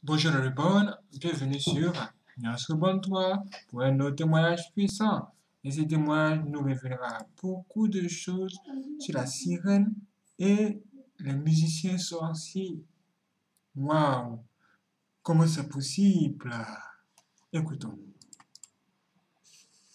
Bonjour everyone, bienvenue sur Nuance Bonne 3 pour un autre témoignage puissant. Et ce témoignage nous révélera beaucoup de choses sur la sirène et les musiciens sorciers. Waouh, comment c'est possible? Écoutons.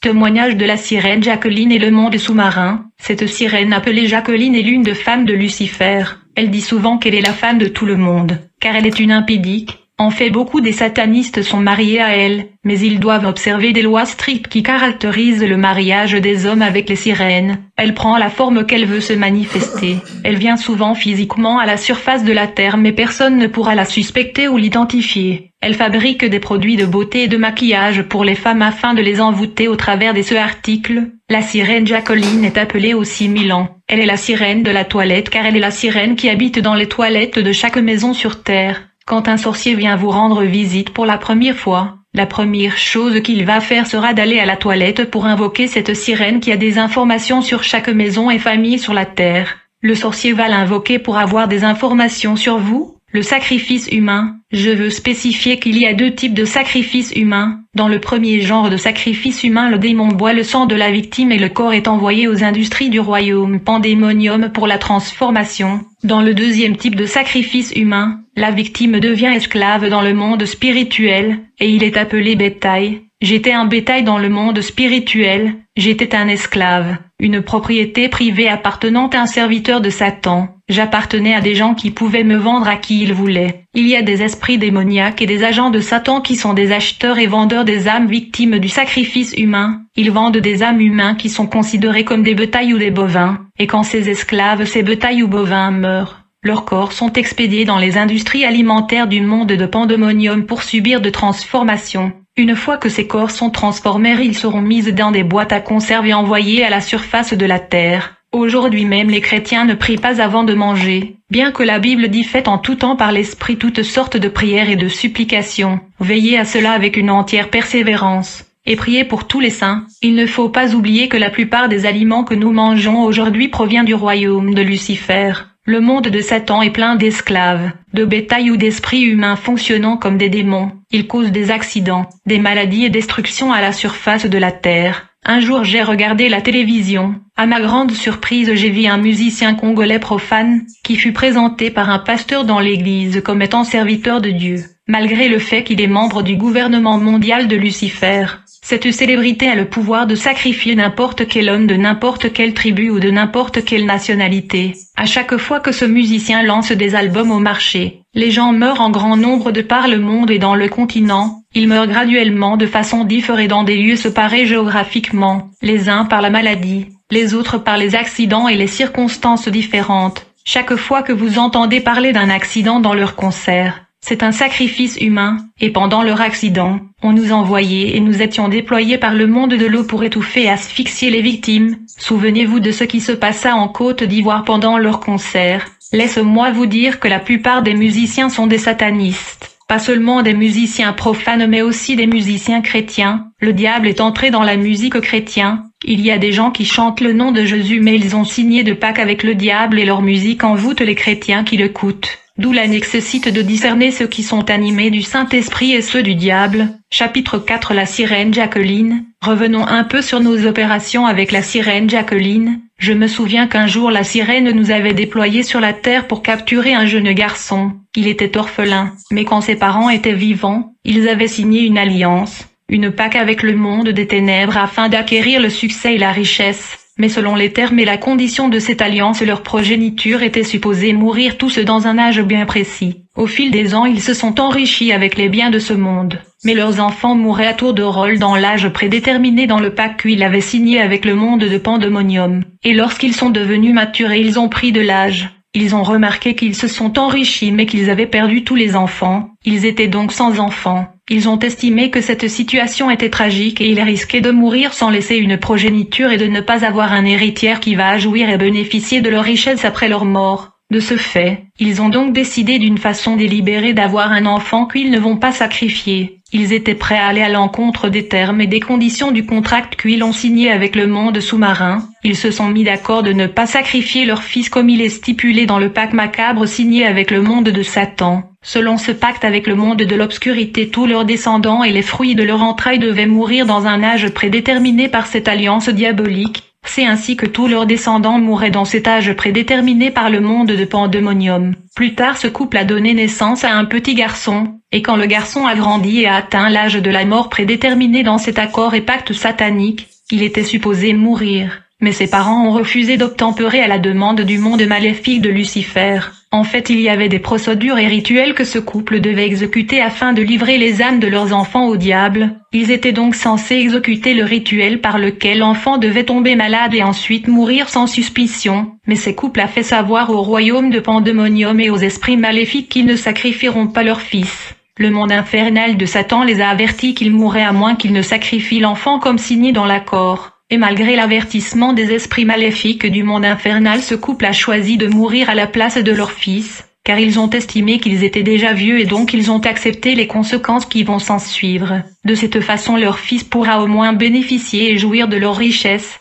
Témoignage de la sirène Jacqueline et le monde sous-marin. Cette sirène appelée Jacqueline est l'une des femmes de Lucifer. Elle dit souvent qu'elle est la femme de tout le monde, car elle est une impudique. En fait, beaucoup des satanistes sont mariés à elle, mais ils doivent observer des lois strictes qui caractérisent le mariage des hommes avec les sirènes. Elle prend la forme qu'elle veut se manifester. Elle vient souvent physiquement à la surface de la terre, mais personne ne pourra la suspecter ou l'identifier. Elle fabrique des produits de beauté et de maquillage pour les femmes afin de les envoûter au travers de ce article. La sirène Jacqueline est appelée aussi Milan. Elle est la sirène de la toilette car elle est la sirène qui habite dans les toilettes de chaque maison sur terre. Quand un sorcier vient vous rendre visite pour la première fois, la première chose qu'il va faire sera d'aller à la toilette pour invoquer cette sirène qui a des informations sur chaque maison et famille sur la terre. Le sorcier va l'invoquer pour avoir des informations sur vous. Le sacrifice humain. Je veux spécifier qu'il y a deux types de sacrifices humains. Dans le premier genre de sacrifice humain, le démon boit le sang de la victime et le corps est envoyé aux industries du royaume pandémonium pour la transformation. Dans le deuxième type de sacrifice humain, la victime devient esclave dans le monde spirituel, et il est appelé bétail. J'étais un bétail dans le monde spirituel, j'étais un esclave, une propriété privée appartenant à un serviteur de Satan. J'appartenais à des gens qui pouvaient me vendre à qui ils voulaient. Il y a des esprits démoniaques et des agents de Satan qui sont des acheteurs et vendeurs des âmes victimes du sacrifice humain. Ils vendent des âmes humains qui sont considérés comme des bétails ou des bovins. Et quand ces esclaves, ces bétails ou bovins meurent, leurs corps sont expédiés dans les industries alimentaires du monde de pandémonium pour subir de transformations. Une fois que ces corps sont transformés, ils seront mis dans des boîtes à conserve et envoyés à la surface de la terre. Aujourd'hui même les chrétiens ne prient pas avant de manger, bien que la Bible dit faites en tout temps par l'Esprit toutes sortes de prières et de supplications. Veillez à cela avec une entière persévérance. Et priez pour tous les saints. Il ne faut pas oublier que la plupart des aliments que nous mangeons aujourd'hui provient du royaume de Lucifer. Le monde de Satan est plein d'esclaves, de bétail ou d'esprits humains fonctionnant comme des démons. Ils causent des accidents, des maladies et destructions à la surface de la terre. Un jour j'ai regardé la télévision. À ma grande surprise, j'ai vu un musicien congolais profane, qui fut présenté par un pasteur dans l'église comme étant serviteur de Dieu, malgré le fait qu'il est membre du gouvernement mondial de Lucifer. Cette célébrité a le pouvoir de sacrifier n'importe quel homme de n'importe quelle tribu ou de n'importe quelle nationalité. À chaque fois que ce musicien lance des albums au marché, les gens meurent en grand nombre de par le monde et dans le continent. Ils meurent graduellement de façon différée dans des lieux séparés géographiquement, les uns par la maladie, les autres par les accidents et les circonstances différentes. Chaque fois que vous entendez parler d'un accident dans leur concert, c'est un sacrifice humain, et pendant leur accident, on nous envoyait et nous étions déployés par le monde de l'eau pour étouffer et asphyxier les victimes. Souvenez-vous de ce qui se passa en Côte d'Ivoire pendant leur concert. Laisse-moi vous dire que la plupart des musiciens sont des satanistes. Pas seulement des musiciens profanes mais aussi des musiciens chrétiens. Le diable est entré dans la musique chrétienne. Il y a des gens qui chantent le nom de Jésus mais ils ont signé de pacte avec le diable et leur musique envoûte les chrétiens qui l'écoutent. D'où la nécessité de discerner ceux qui sont animés du Saint-Esprit et ceux du diable. Chapitre 4. La sirène Jacqueline. Revenons un peu sur nos opérations avec la sirène Jacqueline. Je me souviens qu'un jour la sirène nous avait déployés sur la terre pour capturer un jeune garçon. Il était orphelin, mais quand ses parents étaient vivants, ils avaient signé une alliance, une pacte avec le monde des ténèbres afin d'acquérir le succès et la richesse. Mais selon les termes et la condition de cette alliance, leur progéniture était supposée mourir tous dans un âge bien précis. Au fil des ans, ils se sont enrichis avec les biens de ce monde. Mais leurs enfants mouraient à tour de rôle dans l'âge prédéterminé dans le pacte qu'ils avaient signé avec le monde de pandémonium. Et lorsqu'ils sont devenus matures, ils ont pris de l'âge. Ils ont remarqué qu'ils se sont enrichis mais qu'ils avaient perdu tous les enfants. Ils étaient donc sans enfants. Ils ont estimé que cette situation était tragique et ils risquaient de mourir sans laisser une progéniture et de ne pas avoir un héritier qui va jouir et bénéficier de leur richesse après leur mort. De ce fait, ils ont donc décidé d'une façon délibérée d'avoir un enfant qu'ils ne vont pas sacrifier. Ils étaient prêts à aller à l'encontre des termes et des conditions du contrat qu'ils ont signé avec le monde sous-marin. Ils se sont mis d'accord de ne pas sacrifier leur fils comme il est stipulé dans le pacte macabre signé avec le monde de Satan. Selon ce pacte avec le monde de l'obscurité, tous leurs descendants et les fruits de leur entraille devaient mourir dans un âge prédéterminé par cette alliance diabolique. C'est ainsi que tous leurs descendants mouraient dans cet âge prédéterminé par le monde de Pandémonium. Plus tard, ce couple a donné naissance à un petit garçon, et quand le garçon a grandi et a atteint l'âge de la mort prédéterminé dans cet accord et pacte satanique, il était supposé mourir. Mais ses parents ont refusé d'obtempérer à la demande du monde maléfique de Lucifer. En fait, il y avait des procédures et rituels que ce couple devait exécuter afin de livrer les âmes de leurs enfants au diable. Ils étaient donc censés exécuter le rituel par lequel l'enfant devait tomber malade et ensuite mourir sans suspicion. Mais ce couple a fait savoir au royaume de Pandémonium et aux esprits maléfiques qu'ils ne sacrifieront pas leur fils. Le monde infernal de Satan les a avertis qu'ils mourraient à moins qu'ils ne sacrifient l'enfant comme signé dans l'accord. Et malgré l'avertissement des esprits maléfiques du monde infernal, ce couple a choisi de mourir à la place de leur fils, car ils ont estimé qu'ils étaient déjà vieux et donc ils ont accepté les conséquences qui vont s'en suivre. De cette façon, leur fils pourra au moins bénéficier et jouir de leurs richesses.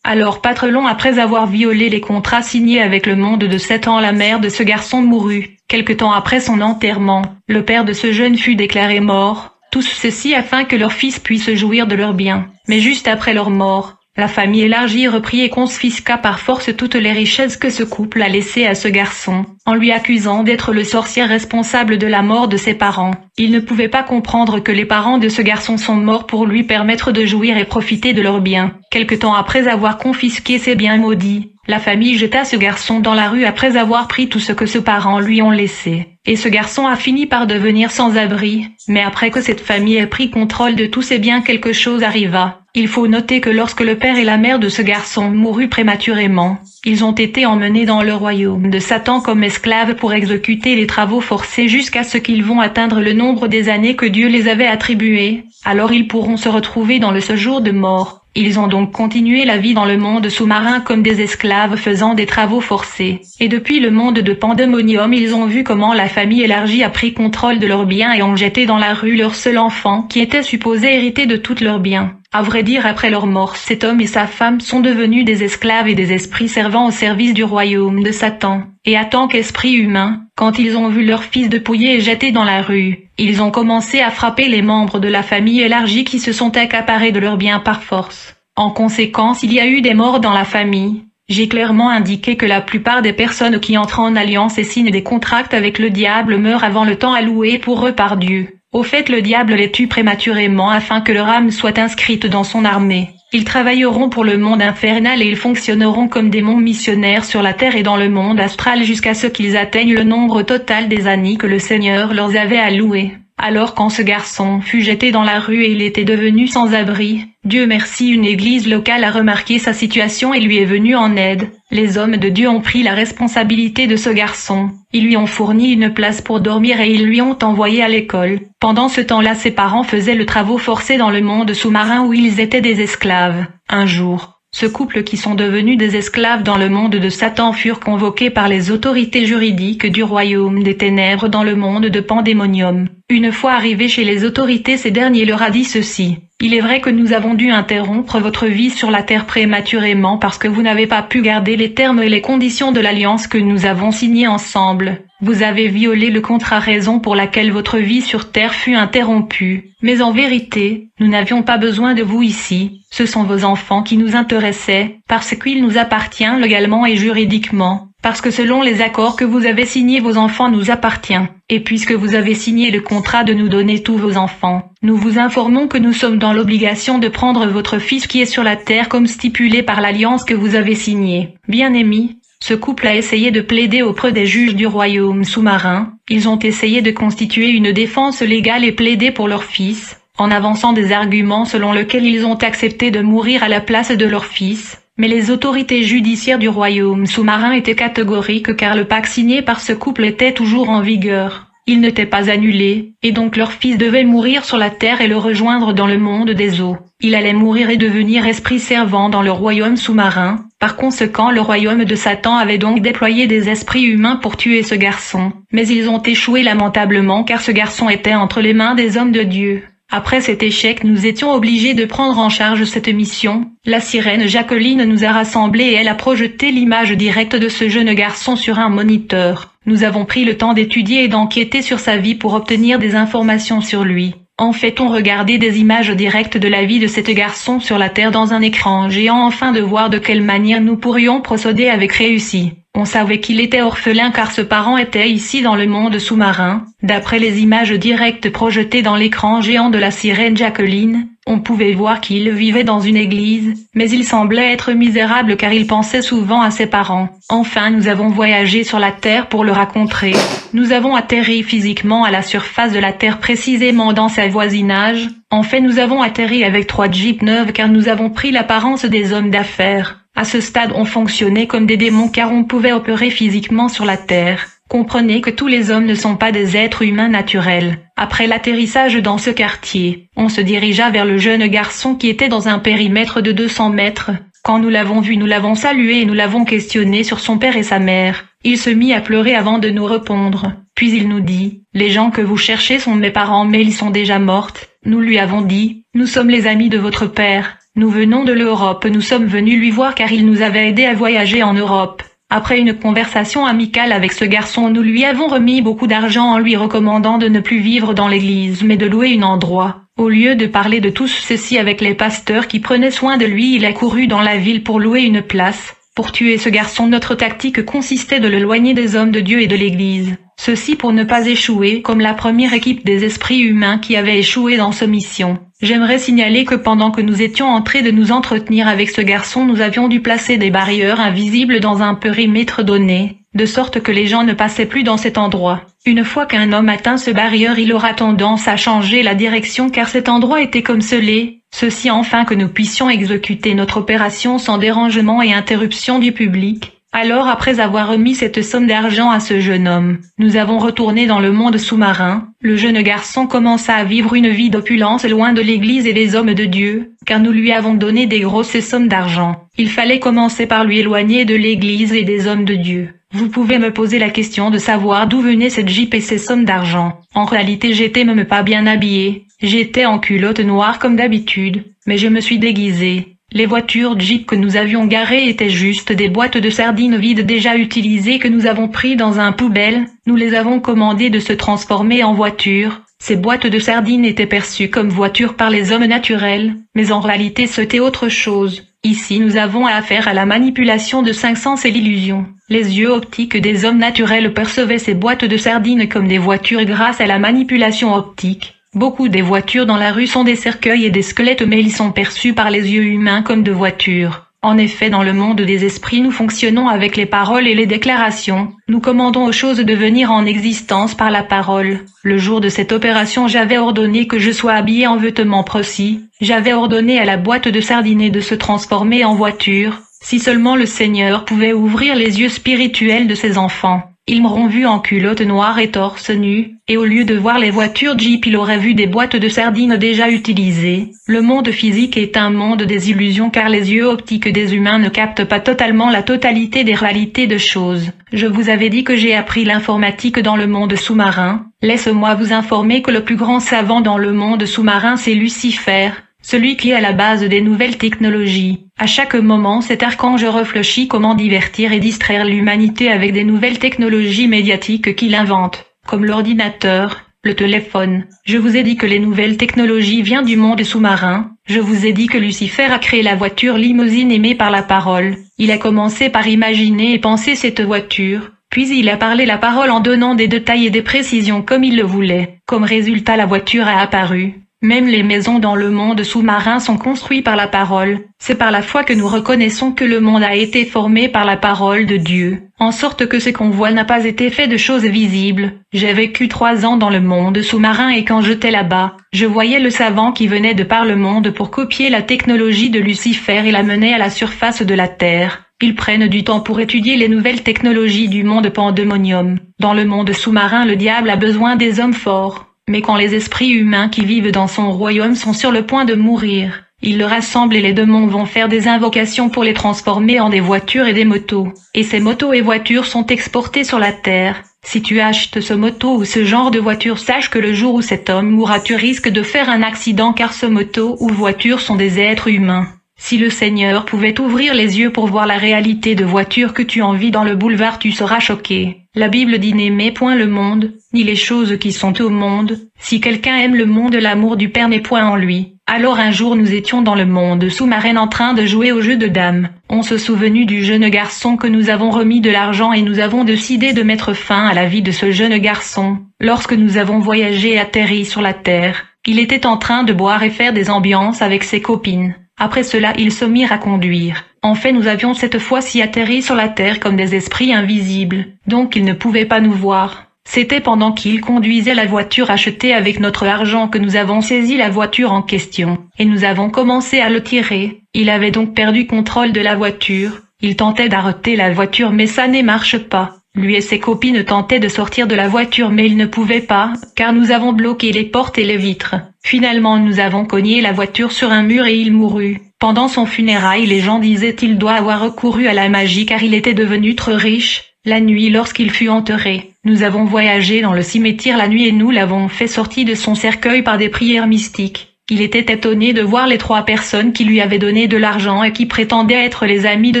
Alors Patrelon, après avoir violé les contrats signés avec le monde de Satan, la mère de ce garçon mourut. Quelque temps après son enterrement, le père de ce jeune fut déclaré mort. Tout ceci afin que leur fils puisse jouir de leurs biens. Mais juste après leur mort, la famille élargie reprit et confisqua par force toutes les richesses que ce couple a laissées à ce garçon, en lui accusant d'être le sorcier responsable de la mort de ses parents. Il ne pouvait pas comprendre que les parents de ce garçon sont morts pour lui permettre de jouir et profiter de leurs biens. Quelque temps après avoir confisqué ses biens maudits, la famille jeta ce garçon dans la rue après avoir pris tout ce que ses parents lui ont laissé. Et ce garçon a fini par devenir sans abri. Mais après que cette famille ait pris contrôle de tous ses biens, quelque chose arriva. Il faut noter que lorsque le père et la mère de ce garçon moururent prématurément, ils ont été emmenés dans le royaume de Satan comme esclaves pour exécuter les travaux forcés jusqu'à ce qu'ils vont atteindre le nombre des années que Dieu les avait attribuées. Alors ils pourront se retrouver dans le séjour de mort. Ils ont donc continué la vie dans le monde sous-marin comme des esclaves faisant des travaux forcés. Et depuis le monde de Pandémonium, ils ont vu comment la famille élargie a pris contrôle de leurs biens et ont jeté dans la rue leur seul enfant qui était supposé hériter de tous leurs biens. À vrai dire, après leur mort, cet homme et sa femme sont devenus des esclaves et des esprits servant au service du royaume de Satan. Et en tant qu'esprits humains, quand ils ont vu leur fils dépouillé et jeté dans la rue, ils ont commencé à frapper les membres de la famille élargie qui se sont accaparés de leurs biens par force. En conséquence, il y a eu des morts dans la famille. J'ai clairement indiqué que la plupart des personnes qui entrent en alliance et signent des contrats avec le diable meurent avant le temps alloué pour eux par Dieu. Au fait, le diable les tue prématurément afin que leur âme soit inscrite dans son armée. Ils travailleront pour le monde infernal et ils fonctionneront comme démons missionnaires sur la terre et dans le monde astral jusqu'à ce qu'ils atteignent le nombre total des années que le Seigneur leur avait alloué. Alors quand ce garçon fut jeté dans la rue et il était devenu sans abri, Dieu merci, une église locale a remarqué sa situation et lui est venue en aide. Les hommes de Dieu ont pris la responsabilité de ce garçon. Ils lui ont fourni une place pour dormir et ils lui ont envoyé à l'école. Pendant ce temps-là, ses parents faisaient le travail forcé dans le monde sous-marin où ils étaient des esclaves. Un jour, ce couple qui sont devenus des esclaves dans le monde de Satan furent convoqués par les autorités juridiques du royaume des ténèbres dans le monde de Pandémonium. Une fois arrivés chez les autorités, ces derniers leur a dit ceci. Il est vrai que nous avons dû interrompre votre vie sur la terre prématurément parce que vous n'avez pas pu garder les termes et les conditions de l'alliance que nous avons signée ensemble. Vous avez violé le contrat, raison pour laquelle votre vie sur terre fut interrompue. Mais en vérité, nous n'avions pas besoin de vous ici. Ce sont vos enfants qui nous intéressaient, parce qu'ils nous appartiennent légalement et juridiquement. Parce que selon les accords que vous avez signés, vos enfants nous appartiennent. Et puisque vous avez signé le contrat de nous donner tous vos enfants, nous vous informons que nous sommes dans l'obligation de prendre votre fils qui est sur la terre comme stipulé par l'alliance que vous avez signée. Bien-aimés, ce couple a essayé de plaider auprès des juges du royaume sous-marin. Ils ont essayé de constituer une défense légale et plaider pour leur fils, en avançant des arguments selon lesquels ils ont accepté de mourir à la place de leur fils. Mais les autorités judiciaires du royaume sous-marin étaient catégoriques car le pacte signé par ce couple était toujours en vigueur. Il n'était pas annulé, et donc leur fils devait mourir sur la terre et le rejoindre dans le monde des eaux. Il allait mourir et devenir esprit servant dans le royaume sous-marin. Par conséquent, le royaume de Satan avait donc déployé des esprits humains pour tuer ce garçon. Mais ils ont échoué lamentablement car ce garçon était entre les mains des hommes de Dieu. Après cet échec, nous étions obligés de prendre en charge cette mission. La sirène Jacqueline nous a rassemblés et elle a projeté l'image directe de ce jeune garçon sur un moniteur. Nous avons pris le temps d'étudier et d'enquêter sur sa vie pour obtenir des informations sur lui. En fait, on regardait des images directes de la vie de cet garçon sur la Terre dans un écran géant afin de voir de quelle manière nous pourrions procéder avec réussite. On savait qu'il était orphelin car ses parents étaient ici dans le monde sous-marin. D'après les images directes projetées dans l'écran géant de la sirène Jacqueline, on pouvait voir qu'il vivait dans une église, mais il semblait être misérable car il pensait souvent à ses parents. Enfin, nous avons voyagé sur la Terre pour le rencontrer. Nous avons atterri physiquement à la surface de la Terre précisément dans sa voisinage. En fait, nous avons atterri avec 3 jeeps neufs car nous avons pris l'apparence des hommes d'affaires. À ce stade, on fonctionnait comme des démons car on pouvait opérer physiquement sur la Terre. Comprenez que tous les hommes ne sont pas des êtres humains naturels. Après l'atterrissage dans ce quartier, on se dirigea vers le jeune garçon qui était dans un périmètre de 200 mètres. Quand nous l'avons vu, nous l'avons salué et nous l'avons questionné sur son père et sa mère. Il se mit à pleurer avant de nous répondre. Puis il nous dit, « Les gens que vous cherchez sont mes parents mais ils sont déjà morts. » Nous lui avons dit, « Nous sommes les amis de votre père. Nous venons de l'Europe, nous sommes venus lui voir car il nous avait aidé à voyager en Europe. » Après une conversation amicale avec ce garçon, nous lui avons remis beaucoup d'argent en lui recommandant de ne plus vivre dans l'église mais de louer un endroit. Au lieu de parler de tout ceci avec les pasteurs qui prenaient soin de lui, il a couru dans la ville pour louer une place. Pour tuer ce garçon, notre tactique consistait de l'éloigner des hommes de Dieu et de l'église. Ceci pour ne pas échouer comme la première équipe des esprits humains qui avait échoué dans cette mission. J'aimerais signaler que pendant que nous étions en train de nous entretenir avec ce garçon, nous avions dû placer des barrières invisibles dans un périmètre donné, de sorte que les gens ne passaient plus dans cet endroit. Une fois qu'un homme atteint ce barrière, il aura tendance à changer la direction car cet endroit était comme scellé. Ceci afin que nous puissions exécuter notre opération sans dérangement et interruption du public. Alors après avoir remis cette somme d'argent à ce jeune homme, nous avons retourné dans le monde sous-marin. Le jeune garçon commença à vivre une vie d'opulence loin de l'église et des hommes de Dieu, car nous lui avons donné des grosses sommes d'argent. Il fallait commencer par lui éloigner de l'église et des hommes de Dieu. Vous pouvez me poser la question de savoir d'où venait cette jeep et ces sommes d'argent. En réalité, j'étais même pas bien habillé. J'étais en culotte noire comme d'habitude, mais je me suis déguisé. Les voitures Jeep que nous avions garées étaient juste des boîtes de sardines vides déjà utilisées que nous avons pris dans un poubelle. Nous les avons commandées de se transformer en voitures. Ces boîtes de sardines étaient perçues comme voitures par les hommes naturels, mais en réalité c'était autre chose. Ici nous avons affaire à la manipulation de 5 sens et l'illusion. Les yeux optiques des hommes naturels percevaient ces boîtes de sardines comme des voitures grâce à la manipulation optique. Beaucoup des voitures dans la rue sont des cercueils et des squelettes mais ils sont perçus par les yeux humains comme de voitures. En effet, dans le monde des esprits nous fonctionnons avec les paroles et les déclarations. Nous commandons aux choses de venir en existence par la parole. Le jour de cette opération, j'avais ordonné que je sois habillé en vêtements précis. J'avais ordonné à la boîte de sardines de se transformer en voiture. Si seulement le Seigneur pouvait ouvrir les yeux spirituels de ses enfants. Ils m'auront vu en culotte noire et torse nu, et au lieu de voir les voitures Jeep, il aurait vu des boîtes de sardines déjà utilisées. Le monde physique est un monde des illusions car les yeux optiques des humains ne captent pas totalement la totalité des réalités de choses. Je vous avais dit que j'ai appris l'informatique dans le monde sous-marin. Laisse-moi vous informer que le plus grand savant dans le monde sous-marin c'est Lucifer. Celui qui est à la base des nouvelles technologies. À chaque moment, cet archange réfléchit comment divertir et distraire l'humanité avec des nouvelles technologies médiatiques qu'il invente, comme l'ordinateur, le téléphone. Je vous ai dit que les nouvelles technologies viennent du monde sous-marin. Je vous ai dit que Lucifer a créé la voiture limousine aimée par la parole. Il a commencé par imaginer et penser cette voiture. Puis il a parlé la parole en donnant des détails et des précisions comme il le voulait. Comme résultat, la voiture a apparu. Même les maisons dans le monde sous-marin sont construites par la parole. C'est par la foi que nous reconnaissons que le monde a été formé par la parole de Dieu, en sorte que ce qu'on voit n'a pas été fait de choses visibles. J'ai vécu 3 ans dans le monde sous-marin et quand j'étais là-bas, je voyais le savant qui venait de par le monde pour copier la technologie de Lucifer et la mener à la surface de la terre. Ils prennent du temps pour étudier les nouvelles technologies du monde pandémonium. Dans le monde sous-marin, le diable a besoin des hommes forts. Mais quand les esprits humains qui vivent dans son royaume sont sur le point de mourir, il le rassemble et les démons vont faire des invocations pour les transformer en des voitures et des motos. Et ces motos et voitures sont exportées sur la terre. Si tu achètes ce moto ou ce genre de voiture, sache que le jour où cet homme mourra, tu risques de faire un accident car ce moto ou voiture sont des êtres humains. Si le Seigneur pouvait t'ouvrir les yeux pour voir la réalité de voiture que tu envies dans le boulevard, tu seras choqué. La Bible dit n'aimez point le monde, ni les choses qui sont au monde. Si quelqu'un aime le monde, l'amour du Père n'est point en lui. Alors un jour nous étions dans le monde sous-marin en train de jouer au jeu de dames. On se souvenu du jeune garçon que nous avons remis de l'argent et nous avons décidé de mettre fin à la vie de ce jeune garçon. Lorsque nous avons voyagé et atterri sur la terre, il était en train de boire et faire des ambiances avec ses copines. Après cela ils se mirent à conduire. En fait nous avions cette fois-ci atterri sur la terre comme des esprits invisibles, donc ils ne pouvaient pas nous voir. C'était pendant qu'ils conduisaient la voiture achetée avec notre argent que nous avons saisi la voiture en question, et nous avons commencé à le tirer. Il avait donc perdu contrôle de la voiture. Il tentait d'arrêter la voiture mais ça ne marche pas. Lui et ses copines tentaient de sortir de la voiture mais ils ne pouvaient pas, car nous avons bloqué les portes et les vitres. Finalement nous avons cogné la voiture sur un mur et il mourut. Pendant son funérail les gens disaient qu'il doit avoir recouru à la magie car il était devenu trop riche. La nuit lorsqu'il fut enterré, nous avons voyagé dans le cimetière la nuit et nous l'avons fait sortir de son cercueil par des prières mystiques. Il était étonné de voir les 3 personnes qui lui avaient donné de l'argent et qui prétendaient être les amis de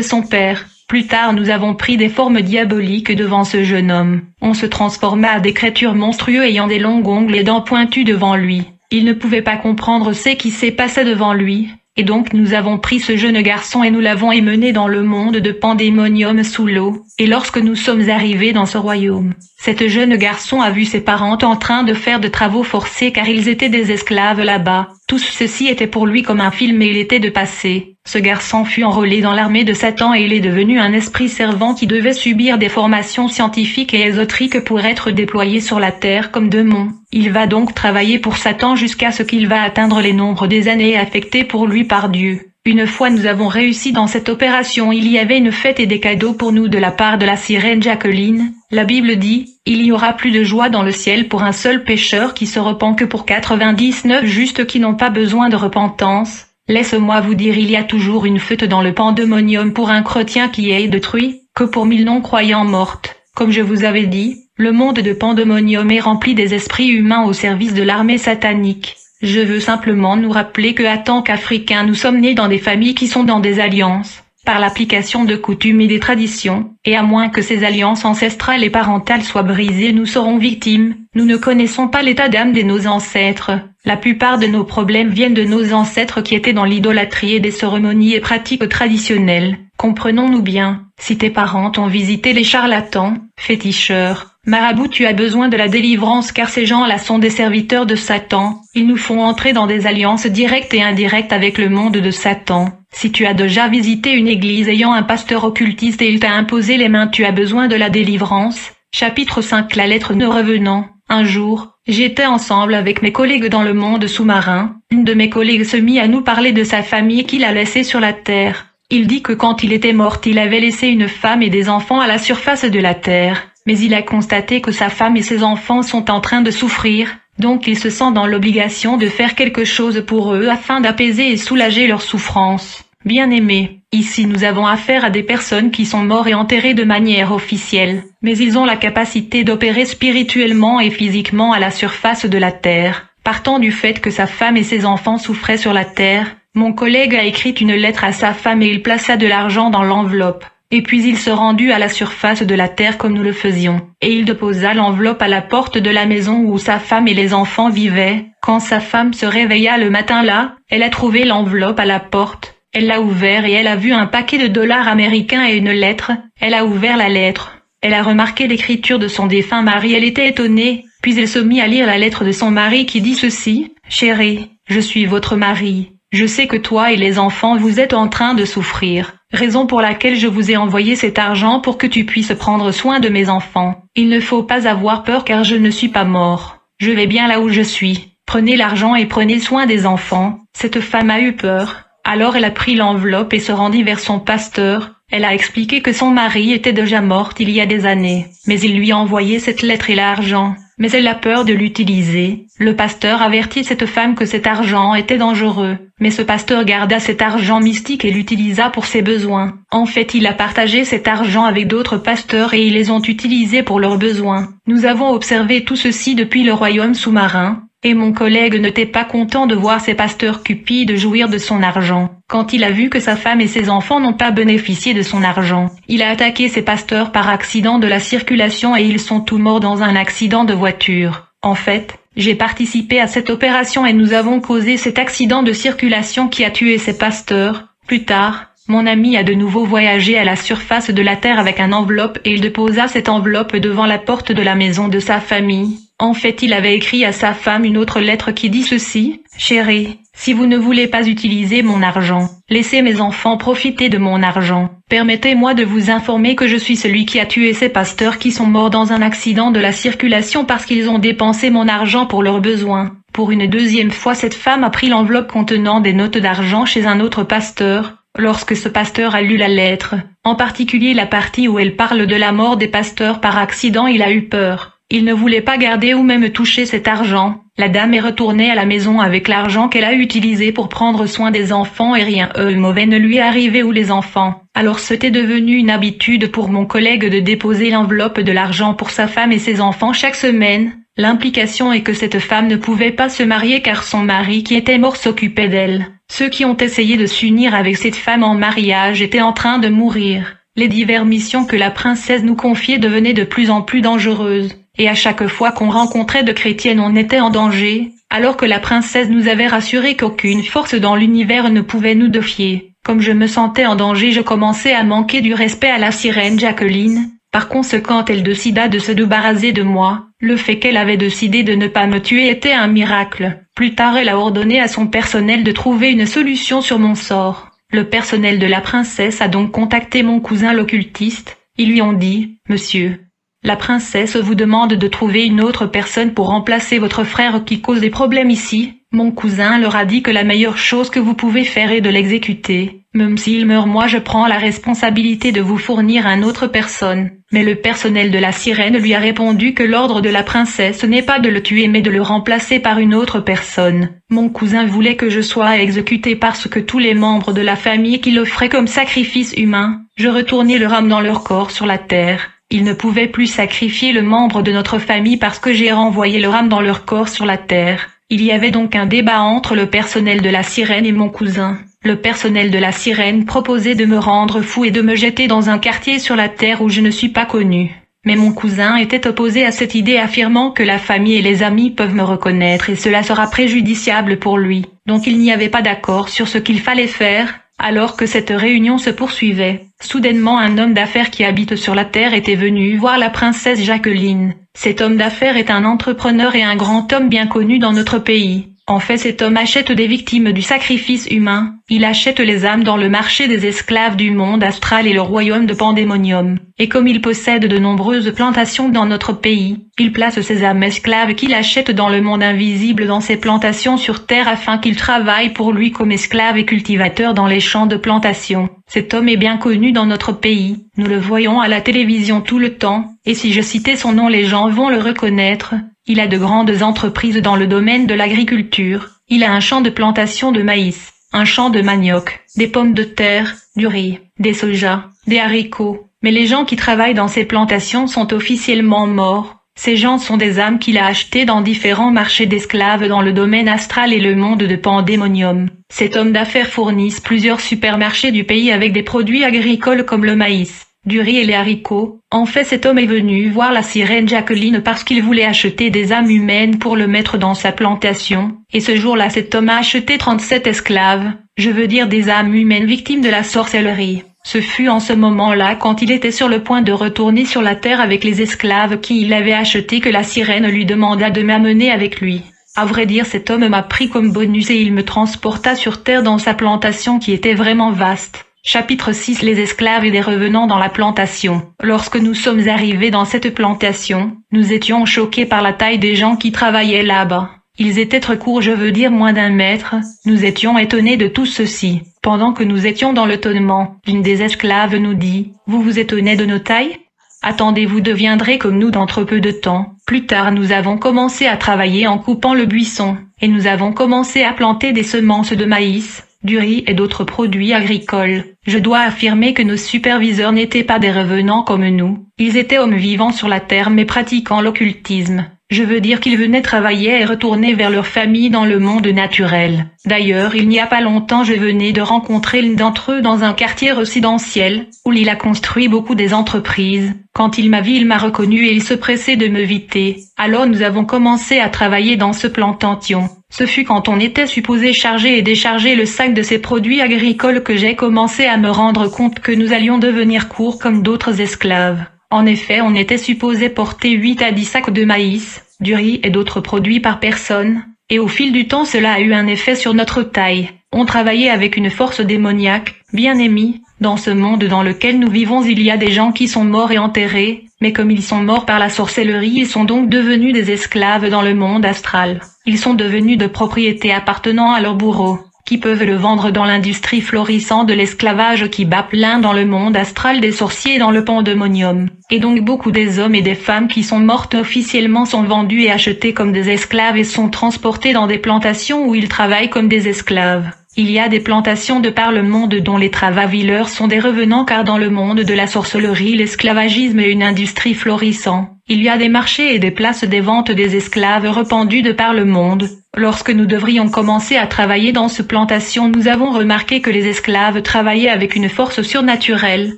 son père. Plus tard nous avons pris des formes diaboliques devant ce jeune homme. On se transforma à des créatures monstrueuses ayant des longs ongles et dents pointues devant lui. Il ne pouvait pas comprendre ce qui s'est passé devant lui. Et donc nous avons pris ce jeune garçon et nous l'avons emmené dans le monde de Pandémonium sous l'eau. Et lorsque nous sommes arrivés dans ce royaume, cet jeune garçon a vu ses parents en train de faire de travaux forcés car ils étaient des esclaves là-bas. Tout ceci était pour lui comme un film et il était de passé. Ce garçon fut enrôlé dans l'armée de Satan et il est devenu un esprit servant qui devait subir des formations scientifiques et ésotériques pour être déployé sur la terre comme démon. Il va donc travailler pour Satan jusqu'à ce qu'il va atteindre les nombres des années affectées pour lui par Dieu. Une fois nous avons réussi dans cette opération, il y avait une fête et des cadeaux pour nous de la part de la sirène Jacqueline. La Bible dit, il y aura plus de joie dans le ciel pour un seul pécheur qui se repent que pour 99 justes qui n'ont pas besoin de repentance. Laisse-moi vous dire, il y a toujours une fête dans le pandémonium pour un chrétien qui est détruit, que pour 1000 non-croyants mortes. Comme je vous avais dit, le monde de pandémonium est rempli des esprits humains au service de l'armée satanique. Je veux simplement nous rappeler que à tant qu'Africains nous sommes nés dans des familles qui sont dans des alliances, par l'application de coutumes et des traditions, et à moins que ces alliances ancestrales et parentales soient brisées nous serons victimes. Nous ne connaissons pas l'état d'âme de nos ancêtres. La plupart de nos problèmes viennent de nos ancêtres qui étaient dans l'idolâtrie et des cérémonies et pratiques traditionnelles. Comprenons-nous bien, si tes parents ont visité les charlatans, féticheurs, marabouts, tu as besoin de la délivrance car ces gens-là sont des serviteurs de Satan. Ils nous font entrer dans des alliances directes et indirectes avec le monde de Satan. Si tu as déjà visité une église ayant un pasteur occultiste et il t'a imposé les mains, tu as besoin de la délivrance. Chapitre 5. La lettre ne revenant. Un jour, j'étais ensemble avec mes collègues dans le monde sous-marin. Une de mes collègues se mit à nous parler de sa famille qu'il a laissée sur la terre. Il dit que quand il était mort, il avait laissé une femme et des enfants à la surface de la terre. Mais il a constaté que sa femme et ses enfants sont en train de souffrir. Donc il se sent dans l'obligation de faire quelque chose pour eux afin d'apaiser et soulager leur souffrance. Bien-aimés, ici nous avons affaire à des personnes qui sont mortes et enterrées de manière officielle, mais ils ont la capacité d'opérer spirituellement et physiquement à la surface de la terre. Partant du fait que sa femme et ses enfants souffraient sur la terre, mon collègue a écrit une lettre à sa femme et il plaça de l'argent dans l'enveloppe. Et puis il se rendit à la surface de la terre comme nous le faisions, et il déposa l'enveloppe à la porte de la maison où sa femme et les enfants vivaient. Quand sa femme se réveilla le matin là, elle a trouvé l'enveloppe à la porte. Elle l'a ouvert et elle a vu un paquet de dollars américains et une lettre. Elle a ouvert la lettre. Elle a remarqué l'écriture de son défunt mari. Elle était étonnée. Puis elle se mit à lire la lettre de son mari qui dit ceci. « Chérie, je suis votre mari. Je sais que toi et les enfants vous êtes en train de souffrir. Raison pour laquelle je vous ai envoyé cet argent pour que tu puisses prendre soin de mes enfants. Il ne faut pas avoir peur car je ne suis pas mort. Je vais bien là où je suis. Prenez l'argent et prenez soin des enfants. » Cette femme a eu peur. Alors elle a pris l'enveloppe et se rendit vers son pasteur. Elle a expliqué que son mari était déjà mort il y a des années, mais il lui a envoyé cette lettre et l'argent. Mais elle a peur de l'utiliser. Le pasteur avertit cette femme que cet argent était dangereux. Mais ce pasteur garda cet argent mystique et l'utilisa pour ses besoins. En fait, il a partagé cet argent avec d'autres pasteurs et ils les ont utilisés pour leurs besoins. Nous avons observé tout ceci depuis le royaume sous-marin. Et mon collègue n'était pas content de voir ces pasteurs cupides jouir de son argent. Quand il a vu que sa femme et ses enfants n'ont pas bénéficié de son argent, il a attaqué ces pasteurs par accident de la circulation et ils sont tous morts dans un accident de voiture. En fait, j'ai participé à cette opération et nous avons causé cet accident de circulation qui a tué ces pasteurs. Plus tard, mon ami a de nouveau voyagé à la surface de la terre avec une enveloppe et il déposa cette enveloppe devant la porte de la maison de sa famille. En fait, il avait écrit à sa femme une autre lettre qui dit ceci: « Chérie, si vous ne voulez pas utiliser mon argent, laissez mes enfants profiter de mon argent. Permettez-moi de vous informer que je suis celui qui a tué ces pasteurs qui sont morts dans un accident de la circulation parce qu'ils ont dépensé mon argent pour leurs besoins. » Pour une deuxième fois, cette femme a pris l'enveloppe contenant des notes d'argent chez un autre pasteur. Lorsque ce pasteur a lu la lettre, en particulier la partie où elle parle de la mort des pasteurs par accident, il a eu peur. Il ne voulait pas garder ou même toucher cet argent. La dame est retournée à la maison avec l'argent qu'elle a utilisé pour prendre soin des enfants et rien mauvais ne lui est arrivé ou les enfants. Alors c'était devenu une habitude pour mon collègue de déposer l'enveloppe de l'argent pour sa femme et ses enfants chaque semaine. L'implication est que cette femme ne pouvait pas se marier car son mari qui était mort s'occupait d'elle. Ceux qui ont essayé de s'unir avec cette femme en mariage étaient en train de mourir. Les diverses missions que la princesse nous confiait devenaient de plus en plus dangereuses. Et à chaque fois qu'on rencontrait de chrétiennes on était en danger, alors que la princesse nous avait rassuré qu'aucune force dans l'univers ne pouvait nous défier. Comme je me sentais en danger, je commençais à manquer du respect à la sirène Jacqueline. Par conséquent, elle décida de se débarrasser de moi. Le fait qu'elle avait décidé de ne pas me tuer était un miracle. Plus tard, elle a ordonné à son personnel de trouver une solution sur mon sort. Le personnel de la princesse a donc contacté mon cousin l'occultiste. Ils lui ont dit: « Monsieur, la princesse vous demande de trouver une autre personne pour remplacer votre frère qui cause des problèmes ici. » Mon cousin leur a dit que la meilleure chose que vous pouvez faire est de l'exécuter. Même s'il meurt, moi je prends la responsabilité de vous fournir une autre personne. Mais le personnel de la sirène lui a répondu que l'ordre de la princesse n'est pas de le tuer mais de le remplacer par une autre personne. Mon cousin voulait que je sois exécuté parce que tous les membres de la famille qui l'offraient comme sacrifice humain, je retournais leur âme dans leur corps sur la terre. Ils ne pouvaient plus sacrifier le membre de notre famille parce que j'ai renvoyé leur âme dans leur corps sur la terre. Il y avait donc un débat entre le personnel de la sirène et mon cousin. Le personnel de la sirène proposait de me rendre fou et de me jeter dans un quartier sur la terre où je ne suis pas connu. Mais mon cousin était opposé à cette idée, affirmant que la famille et les amis peuvent me reconnaître et cela sera préjudiciable pour lui. Donc il n'y avait pas d'accord sur ce qu'il fallait faire. Alors que cette réunion se poursuivait, soudainement un homme d'affaires qui habite sur la terre était venu voir la princesse Jacqueline. Cet homme d'affaires est un entrepreneur et un grand homme bien connu dans notre pays. En fait, cet homme achète des victimes du sacrifice humain. Il achète les âmes dans le marché des esclaves du monde astral et le royaume de Pandémonium. Et comme il possède de nombreuses plantations dans notre pays, il place ces âmes esclaves qu'il achète dans le monde invisible dans ses plantations sur terre afin qu'ils travaillent pour lui comme esclaves et cultivateurs dans les champs de plantation. Cet homme est bien connu dans notre pays. Nous le voyons à la télévision tout le temps. Et si je citais son nom, les gens vont le reconnaître. Il a de grandes entreprises dans le domaine de l'agriculture. Il a un champ de plantation de maïs, un champ de manioc, des pommes de terre, du riz, des sojas, des haricots. Mais les gens qui travaillent dans ces plantations sont officiellement morts. Ces gens sont des âmes qu'il a achetées dans différents marchés d'esclaves dans le domaine astral et le monde de Pandémonium. Cet homme d'affaires fournit plusieurs supermarchés du pays avec des produits agricoles comme le maïs, du riz et les haricots. En fait, cet homme est venu voir la sirène Jacqueline parce qu'il voulait acheter des âmes humaines pour le mettre dans sa plantation. Et ce jour-là, cet homme a acheté 37 esclaves, je veux dire des âmes humaines victimes de la sorcellerie. Ce fut en ce moment-là, quand il était sur le point de retourner sur la terre avec les esclaves qu'il avait achetés, que la sirène lui demanda de m'amener avec lui. À vrai dire, cet homme m'a pris comme bonus et il me transporta sur terre dans sa plantation qui était vraiment vaste. Chapitre 6. Les esclaves et les revenants dans la plantation. Lorsque nous sommes arrivés dans cette plantation, nous étions choqués par la taille des gens qui travaillaient là-bas. Ils étaient très courts, je veux dire moins d'1 mètre. Nous étions étonnés de tout ceci. Pendant que nous étions dans l'étonnement, l'une des esclaves nous dit: « Vous vous étonnez de nos tailles ? Attendez, vous deviendrez comme nous dans trop peu de temps. » Plus tard, nous avons commencé à travailler en coupant le buisson, et nous avons commencé à planter des semences de maïs, du riz et d'autres produits agricoles. Je dois affirmer que nos superviseurs n'étaient pas des revenants comme nous. Ils étaient hommes vivants sur la terre mais pratiquant l'occultisme. Je veux dire qu'ils venaient travailler et retourner vers leur famille dans le monde naturel. D'ailleurs, il n'y a pas longtemps je venais de rencontrer l'un d'entre eux dans un quartier résidentiel, où il a construit beaucoup des entreprises. Quand il m'a vu, il m'a reconnu et il se pressait de m'éviter. Alors nous avons commencé à travailler dans ce plantation. Ce fut quand on était supposé charger et décharger le sac de ces produits agricoles que j'ai commencé à me rendre compte que nous allions devenir courts comme d'autres esclaves. En effet, on était supposé porter 8 à 10 sacs de maïs, du riz et d'autres produits par personne, et au fil du temps cela a eu un effet sur notre taille. On travaillait avec une force démoniaque, bien aimée. Dans ce monde dans lequel nous vivons, il y a des gens qui sont morts et enterrés, mais comme ils sont morts par la sorcellerie, ils sont donc devenus des esclaves dans le monde astral. Ils sont devenus de propriétés appartenant à leur bourreau, qui peuvent le vendre dans l'industrie florissante de l'esclavage qui bat plein dans le monde astral des sorciers dans le pandémonium. Et donc beaucoup des hommes et des femmes qui sont mortes officiellement sont vendus et achetés comme des esclaves et sont transportés dans des plantations où ils travaillent comme des esclaves. Il y a des plantations de par le monde dont les travailleurs sont des revenants car dans le monde de la sorcellerie, l'esclavagisme est une industrie florissante. Il y a des marchés et des places des ventes des esclaves répandus de par le monde. Lorsque nous devrions commencer à travailler dans ce plantation, nous avons remarqué que les esclaves travaillaient avec une force surnaturelle,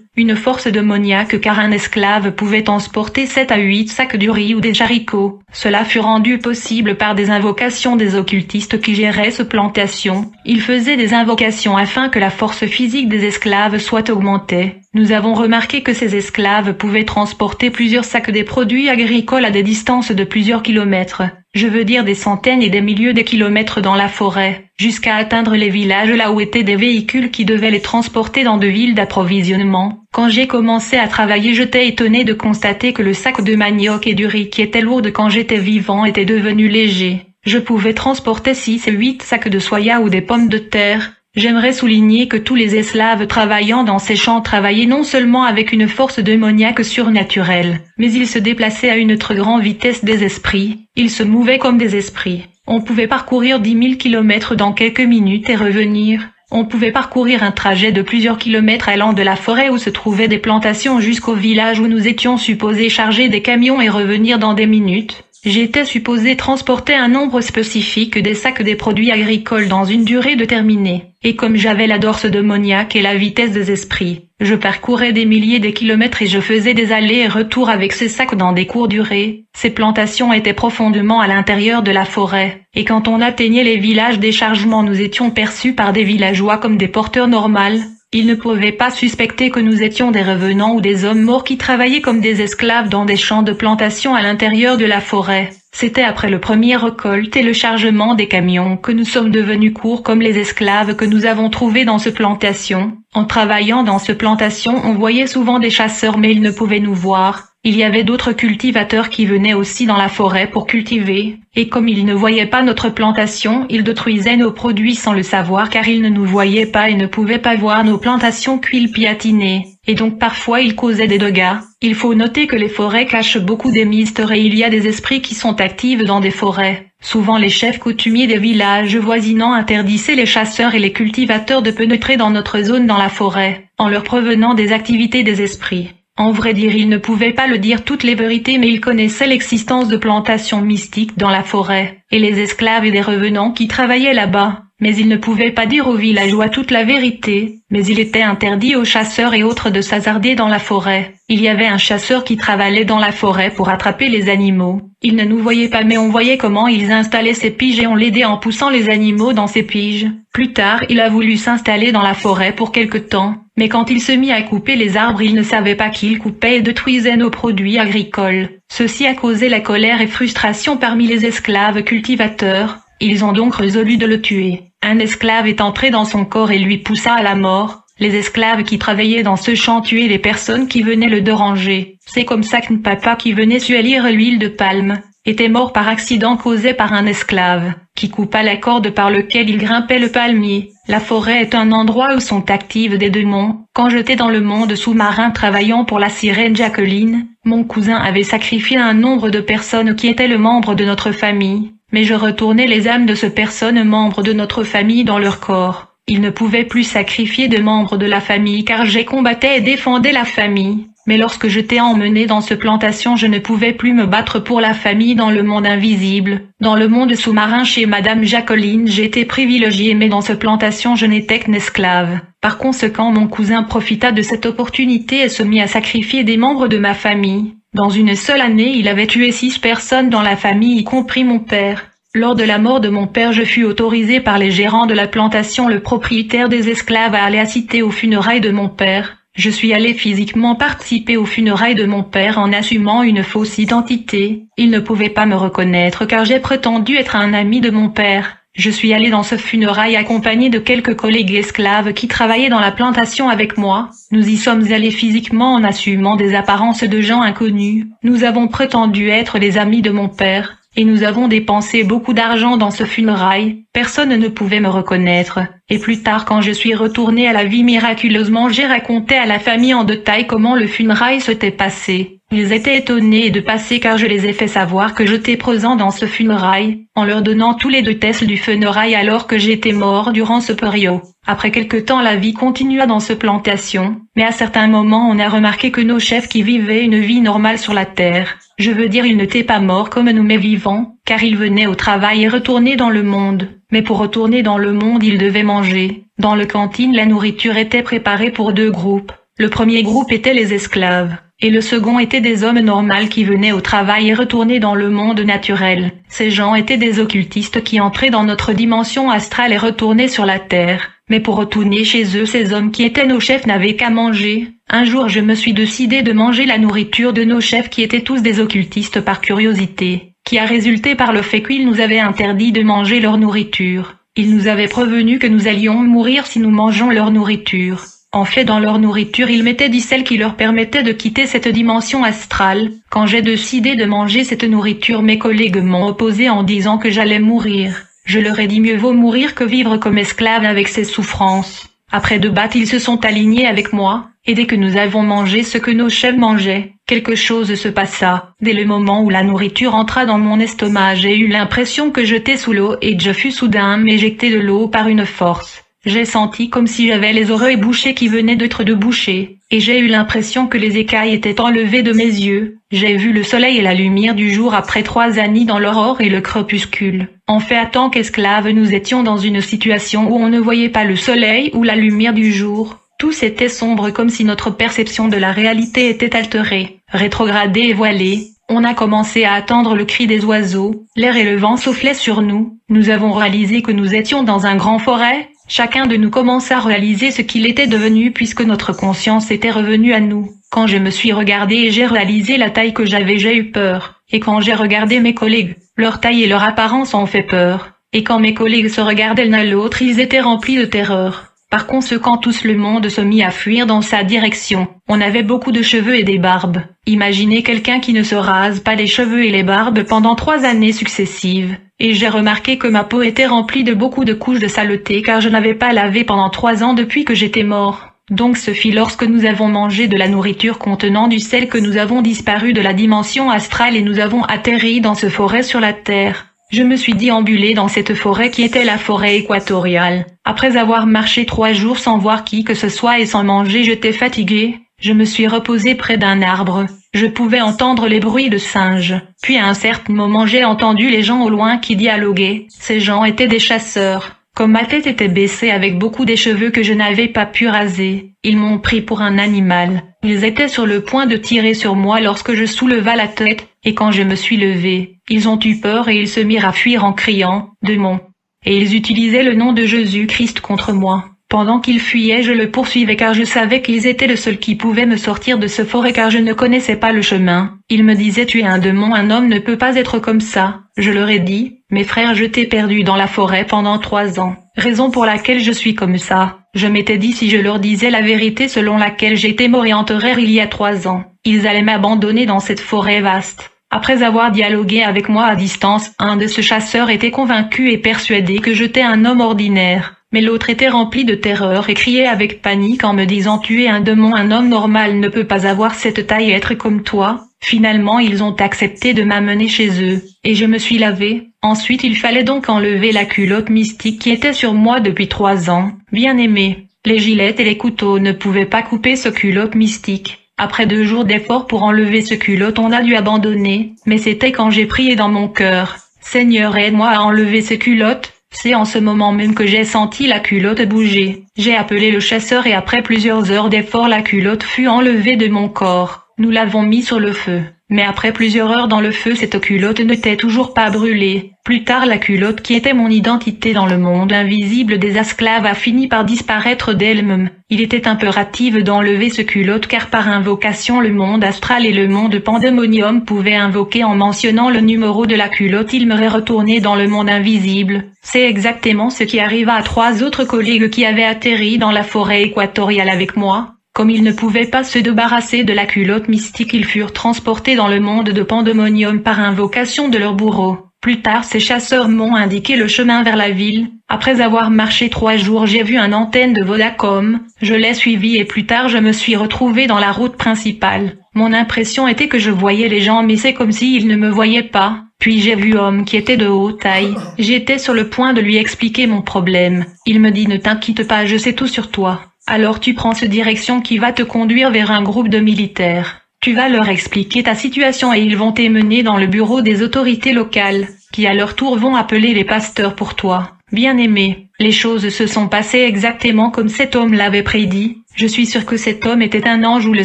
une force démoniaque car un esclave pouvait transporter 7 à 8 sacs de riz ou des haricots. Cela fut rendu possible par des invocations des occultistes qui géraient ce plantation. Ils faisaient des invocations afin que la force physique des esclaves soit augmentée. Nous avons remarqué que ces esclaves pouvaient transporter plusieurs sacs des produits agricoles à des distances de plusieurs kilomètres. Je veux dire des centaines et des milliers de kilomètres dans la forêt, jusqu'à atteindre les villages là où étaient des véhicules qui devaient les transporter dans de villes d'approvisionnement. Quand j'ai commencé à travailler, j'étais étonné de constater que le sac de manioc et du riz qui était lourd quand j'étais vivant était devenu léger. Je pouvais transporter 6 et 8 sacs de soya ou des pommes de terre. J'aimerais souligner que tous les esclaves travaillant dans ces champs travaillaient non seulement avec une force démoniaque surnaturelle, mais ils se déplaçaient à une très grande vitesse des esprits. Ils se mouvaient comme des esprits. On pouvait parcourir 10 000 kilomètres dans quelques minutes et revenir. On pouvait parcourir un trajet de plusieurs kilomètres allant de la forêt où se trouvaient des plantations jusqu'au village où nous étions supposés charger des camions et revenir dans des minutes. J'étais supposé transporter un nombre spécifique des sacs des produits agricoles dans une durée déterminée. Et comme j'avais la force démoniaque et la vitesse des esprits, je parcourais des milliers de kilomètres et je faisais des allers et retours avec ces sacs dans des courtes durées. Ces plantations étaient profondément à l'intérieur de la forêt. Et quand on atteignait les villages des chargements, nous étions perçus par des villageois comme des porteurs normaux. Ils ne pouvaient pas suspecter que nous étions des revenants ou des hommes morts qui travaillaient comme des esclaves dans des champs de plantation à l'intérieur de la forêt. C'était après le premier récolte et le chargement des camions que nous sommes devenus courts comme les esclaves que nous avons trouvés dans ce plantation. En travaillant dans ce plantation, on voyait souvent des chasseurs mais ils ne pouvaient nous voir. Il y avait d'autres cultivateurs qui venaient aussi dans la forêt pour cultiver, et comme ils ne voyaient pas notre plantation, ils détruisaient nos produits sans le savoir car ils ne nous voyaient pas et ne pouvaient pas voir nos plantations cuilpilatinées, et donc parfois ils causaient des dégâts. Il faut noter que les forêts cachent beaucoup des mystères et il y a des esprits qui sont actifs dans des forêts. Souvent les chefs coutumiers des villages voisinants interdissaient les chasseurs et les cultivateurs de pénétrer dans notre zone dans la forêt, en leur prévenant des activités des esprits. En vrai dire, ils ne pouvaient pas le dire toutes les vérités mais ils connaissaient l'existence de plantations mystiques dans la forêt, et les esclaves et les revenants qui travaillaient là-bas. Mais ils ne pouvaient pas dire aux villageois toute la vérité, mais il était interdit aux chasseurs et autres de s'hasarder dans la forêt. Il y avait un chasseur qui travaillait dans la forêt pour attraper les animaux. Il ne nous voyait pas mais on voyait comment ils installaient ses piges et on l'aidait en poussant les animaux dans ses piges. Plus tard, il a voulu s'installer dans la forêt pour quelque temps, mais quand il se mit à couper les arbres, il ne savait pas qu'il coupait et détruisait nos produits agricoles. Ceci a causé la colère et frustration parmi les esclaves cultivateurs. Ils ont donc résolu de le tuer. Un esclave est entré dans son corps et lui poussa à la mort. Les esclaves qui travaillaient dans ce champ tuaient les personnes qui venaient le déranger. C'est comme ça qu'un papa qui venait suelir l'huile de palme était mort par accident causé par un esclave qui coupa la corde par lequel il grimpait le palmier. La forêt est un endroit où sont actifs des démons. Quand j'étais dans le monde sous-marin travaillant pour la sirène Jacqueline, mon cousin avait sacrifié un nombre de personnes qui étaient le membre de notre famille. Mais je retournais les âmes de ces personnes membres de notre famille dans leur corps. Ils ne pouvaient plus sacrifier de membres de la famille car j'ai combattais et défendais la famille. Mais lorsque je t'ai emmené dans ce plantation, je ne pouvais plus me battre pour la famille dans le monde invisible. Dans le monde sous-marin chez Madame Jacqueline, j'étais privilégiée, mais dans ce plantation, je n'étais qu'une esclave. Par conséquent, mon cousin profita de cette opportunité et se mit à sacrifier des membres de ma famille. Dans une seule année, il avait tué 6 personnes dans la famille, y compris mon père. Lors de la mort de mon père, je fus autorisé par les gérants de la plantation, le propriétaire des esclaves, à aller assister aux funérailles de mon père. Je suis allé physiquement participer aux funérailles de mon père en assumant une fausse identité. Il ne pouvait pas me reconnaître car j'ai prétendu être un ami de mon père. Je suis allé dans ce funérailles accompagné de quelques collègues esclaves qui travaillaient dans la plantation avec moi. Nous y sommes allés physiquement en assumant des apparences de gens inconnus. Nous avons prétendu être les amis de mon père. Et nous avons dépensé beaucoup d'argent dans ce funérailles. Personne ne pouvait me reconnaître. Et plus tard, quand je suis retourné à la vie miraculeusement, j'ai raconté à la famille en détail comment le funérailles s'était passé. Ils étaient étonnés de passer car je les ai fait savoir que j'étais présent dans ce funérailles, en leur donnant tous les détails du funérailles alors que j'étais mort durant ce période. Après quelque temps, la vie continua dans ce plantation, mais à certains moments on a remarqué que nos chefs qui vivaient une vie normale sur la terre, je veux dire ils n'étaient pas morts comme nous mais vivants, car ils venaient au travail et retournaient dans le monde. Mais pour retourner dans le monde, ils devaient manger. Dans le cantine, la nourriture était préparée pour 2 groupes. Le premier groupe était les esclaves, et le second était des hommes normaux qui venaient au travail et retournaient dans le monde naturel. Ces gens étaient des occultistes qui entraient dans notre dimension astrale et retournaient sur la terre. Mais pour retourner chez eux, ces hommes qui étaient nos chefs n'avaient qu'à manger. Un jour, je me suis décidé de manger la nourriture de nos chefs qui étaient tous des occultistes par curiosité, qui a résulté par le fait qu'ils nous avaient interdit de manger leur nourriture. Ils nous avaient prévenu que nous allions mourir si nous mangeons leur nourriture. En fait, dans leur nourriture, ils mettaient du sel qui leur permettait de quitter cette dimension astrale. Quand j'ai décidé de manger cette nourriture, mes collègues m'ont opposé en disant que j'allais mourir. Je leur ai dit mieux vaut mourir que vivre comme esclave avec ces souffrances. Après 2 battes, ils se sont alignés avec moi, et dès que nous avons mangé ce que nos chefs mangeaient, quelque chose se passa. Dès le moment où la nourriture entra dans mon estomac, j'ai eu l'impression que j'étais sous l'eau et je fus soudain éjecté de l'eau par une force. J'ai senti comme si j'avais les oreilles bouchées qui venaient d'être débouchées, et j'ai eu l'impression que les écailles étaient enlevées de mes yeux. J'ai vu le soleil et la lumière du jour après 3 années dans l'aurore et le crépuscule. En fait, en tant qu'esclaves, nous étions dans une situation où on ne voyait pas le soleil ou la lumière du jour. Tous était sombre comme si notre perception de la réalité était altérée, rétrogradée et voilée. On a commencé à attendre le cri des oiseaux. L'air et le vent soufflaient sur nous. Nous avons réalisé que nous étions dans un grand forêt. Chacun de nous commença à réaliser ce qu'il était devenu puisque notre conscience était revenue à nous. Quand je me suis regardé et j'ai réalisé la taille que j'avais, j'ai eu peur. Et quand j'ai regardé mes collègues, leur taille et leur apparence ont fait peur. Et quand mes collègues se regardaient l'un l'autre, ils étaient remplis de terreur. Par conséquent, tout le monde se mit à fuir dans sa direction. On avait beaucoup de cheveux et des barbes. Imaginez quelqu'un qui ne se rase pas les cheveux et les barbes pendant 3 années successives. Et j'ai remarqué que ma peau était remplie de beaucoup de couches de saleté car je n'avais pas lavé pendant 3 ans depuis que j'étais mort. Donc ce fut lorsque nous avons mangé de la nourriture contenant du sel que nous avons disparu de la dimension astrale et nous avons atterri dans ce forêt sur la terre. Je me suis déambulé dans cette forêt qui était la forêt équatoriale. Après avoir marché 3 jours sans voir qui que ce soit et sans manger, j'étais fatigué. Je me suis reposé près d'un arbre. Je pouvais entendre les bruits de singes. Puis à un certain moment, j'ai entendu les gens au loin qui dialoguaient. Ces gens étaient des chasseurs. Comme ma tête était baissée avec beaucoup des cheveux que je n'avais pas pu raser, ils m'ont pris pour un animal. Ils étaient sur le point de tirer sur moi lorsque je souleva la tête, et quand je me suis levé, ils ont eu peur et ils se mirent à fuir en criant « Démon !» Et ils utilisaient le nom de Jésus-Christ contre moi. Pendant qu'ils fuyaient, je le poursuivais car je savais qu'ils étaient le seul qui pouvait me sortir de ce forêt car je ne connaissais pas le chemin. Ils me disaient « Tu es un démon, un homme ne peut pas être comme ça ». Je leur ai dit « Mes frères, je t'ai perdu dans la forêt pendant 3 ans. Raison pour laquelle je suis comme ça. Je m'étais dit si je leur disais la vérité selon laquelle j'étais mort et enterré il y a 3 ans, ils allaient m'abandonner dans cette forêt vaste. » Après avoir dialogué avec moi à distance, un de ces chasseurs était convaincu et persuadé que j'étais un homme ordinaire. Mais l'autre était rempli de terreur et criait avec panique en me disant « Tu es un démon, un homme normal ne peut pas avoir cette taille et être comme toi. » Finalement, ils ont accepté de m'amener chez eux, et je me suis lavé. Ensuite, il fallait donc enlever la culotte mystique qui était sur moi depuis 3 ans. Bien aimé, les gilettes et les couteaux ne pouvaient pas couper ce culotte mystique. Après 2 jours d'efforts pour enlever ce culotte, on a dû abandonner, mais c'était quand j'ai prié dans mon cœur. Seigneur, aide-moi à enlever ce culotte. C'est en ce moment même que j'ai senti la culotte bouger. J'ai appelé le chasseur et après plusieurs heures d'efforts, la culotte fut enlevée de mon corps. Nous l'avons mis sur le feu. Mais après plusieurs heures dans le feu, cette culotte n'était toujours pas brûlée. Plus tard, la culotte qui était mon identité dans le monde invisible des esclaves a fini par disparaître d'elle-même. Il était impératif d'enlever ce culotte car par invocation le monde astral et le monde pandémonium pouvaient invoquer en mentionnant le numéro de la culotte, il m'aurait retourné dans le monde invisible. C'est exactement ce qui arriva à 3 autres collègues qui avaient atterri dans la forêt équatoriale avec moi. Comme ils ne pouvaient pas se débarrasser de la culotte mystique, ils furent transportés dans le monde de pandémonium par invocation de leur bourreau. Plus tard, ces chasseurs m'ont indiqué le chemin vers la ville. Après avoir marché 3 jours, j'ai vu une antenne de Vodacom. Je l'ai suivie et plus tard je me suis retrouvé dans la route principale. Mon impression était que je voyais les gens mais c'est comme s'ils ne me voyaient pas. Puis j'ai vu homme qui était de haute taille. J'étais sur le point de lui expliquer mon problème. Il me dit ne t'inquiète pas, je sais tout sur toi. Alors tu prends cette direction qui va te conduire vers un groupe de militaires. Tu vas leur expliquer ta situation et ils vont t'emmener dans le bureau des autorités locales, qui à leur tour vont appeler les pasteurs pour toi. Bien-aimé, les choses se sont passées exactement comme cet homme l'avait prédit. Je suis sûr que cet homme était un ange ou le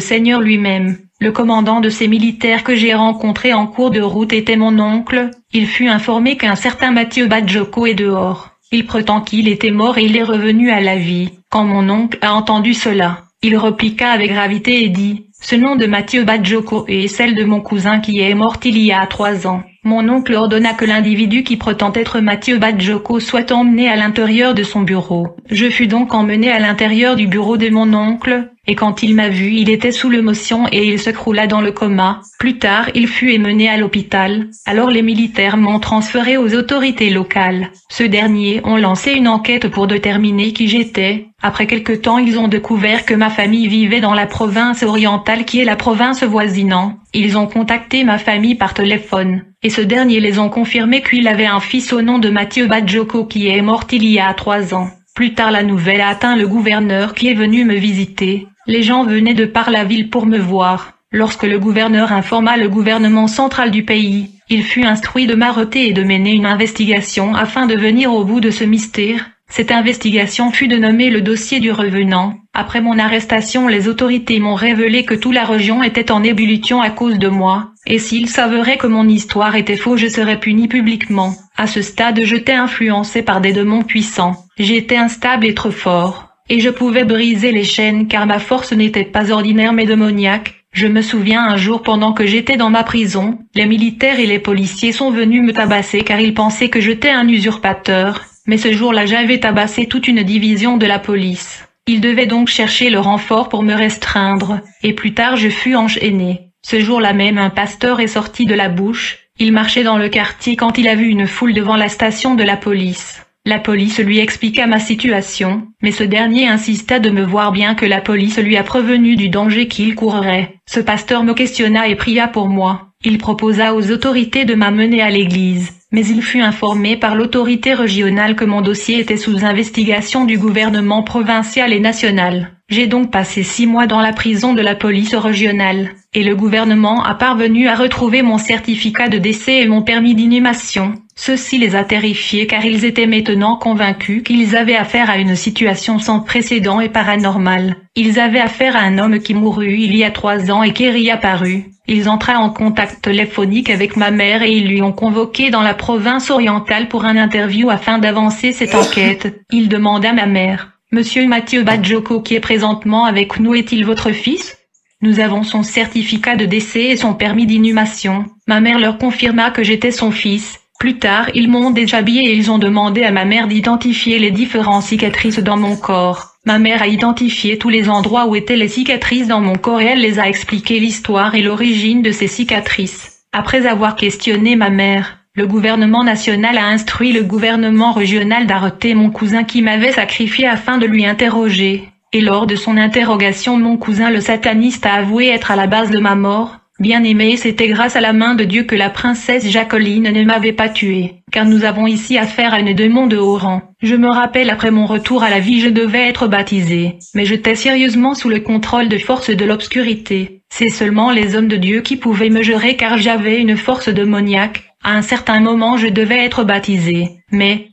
Seigneur lui-même. Le commandant de ces militaires que j'ai rencontré en cours de route était mon oncle. Il fut informé qu'un certain Mathieu Badjoko est dehors. Il prétend qu'il était mort et il est revenu à la vie. Quand mon oncle a entendu cela, il répliqua avec gravité et dit « Ce nom de Mathieu Badjoko est celle de mon cousin qui est mort il y a 3 ans. » Mon oncle ordonna que l'individu qui prétend être Mathieu Badjoko soit emmené à l'intérieur de son bureau. Je fus donc emmené à l'intérieur du bureau de mon oncle, et quand il m'a vu, il était sous l'émotion et il se croula dans le coma. Plus tard, il fut emmené à l'hôpital. Alors les militaires m'ont transféré aux autorités locales. Ceux derniers ont lancé une enquête pour déterminer qui j'étais. Après quelque temps, ils ont découvert que ma famille vivait dans la province orientale qui est la province voisinante. Ils ont contacté ma famille par téléphone. Et ce dernier les ont confirmé qu'il avait un fils au nom de Mathieu Badjoko qui est mort il y a 3 ans. Plus tard la nouvelle a atteint le gouverneur qui est venu me visiter. Les gens venaient de par la ville pour me voir. Lorsque le gouverneur informa le gouvernement central du pays, il fut instruit de m'arrêter et de mener une investigation afin de venir au bout de ce mystère. Cette investigation fut de nommer le dossier du revenant. Après mon arrestation, les autorités m'ont révélé que toute la région était en ébullition à cause de moi. Et s'il s'avérait que mon histoire était fausse, je serais puni publiquement. À ce stade, j'étais influencé par des démons puissants. J'étais instable et trop fort. Et je pouvais briser les chaînes car ma force n'était pas ordinaire mais démoniaque. Je me souviens un jour pendant que j'étais dans ma prison, les militaires et les policiers sont venus me tabasser car ils pensaient que j'étais un usurpateur. Mais ce jour-là j'avais tabassé toute une division de la police. Ils devaient donc chercher le renfort pour me restreindre. Et plus tard je fus enchaîné. Ce jour-là même un pasteur est sorti de la bouche. Il marchait dans le quartier quand il a vu une foule devant la station de la police. La police lui expliqua ma situation, mais ce dernier insista de me voir bien que la police lui a prévenu du danger qu'il courrait. Ce pasteur me questionna et pria pour moi. Il proposa aux autorités de m'amener à l'église, mais il fut informé par l'autorité régionale que mon dossier était sous investigation du gouvernement provincial et national. J'ai donc passé 6 mois dans la prison de la police régionale, et le gouvernement a parvenu à retrouver mon certificat de décès et mon permis d'inhumation. Ceci les a terrifiés car ils étaient maintenant convaincus qu'ils avaient affaire à une situation sans précédent et paranormale. Ils avaient affaire à un homme qui mourut il y a 3 ans et qui réapparut. Ils entrèrent en contact téléphonique avec ma mère et ils lui ont convoqué dans la province orientale pour un interview afin d'avancer cette enquête. Il demanda à ma mère, « Monsieur Mathieu Badjoko qui est présentement avec nous est-il votre fils ?» Nous avons son certificat de décès et son permis d'inhumation. Ma mère leur confirma que j'étais son fils. Plus tard, ils m'ont déshabillé et ils ont demandé à ma mère d'identifier les différentes cicatrices dans mon corps. Ma mère a identifié tous les endroits où étaient les cicatrices dans mon corps et elle les a expliqué l'histoire et l'origine de ces cicatrices. Après avoir questionné ma mère, le gouvernement national a instruit le gouvernement régional d'arrêter mon cousin qui m'avait sacrifié afin de lui interroger. Et lors de son interrogation, mon cousin le sataniste a avoué être à la base de ma mort. Bien-aimé, c'était grâce à la main de Dieu que la princesse Jacqueline ne m'avait pas tué, car nous avons ici affaire à une démon de haut rang. Je me rappelle après mon retour à la vie je devais être baptisé, mais j'étais sérieusement sous le contrôle de forces de l'obscurité. C'est seulement les hommes de Dieu qui pouvaient me gérer car j'avais une force démoniaque. À un certain moment je devais être baptisé, mais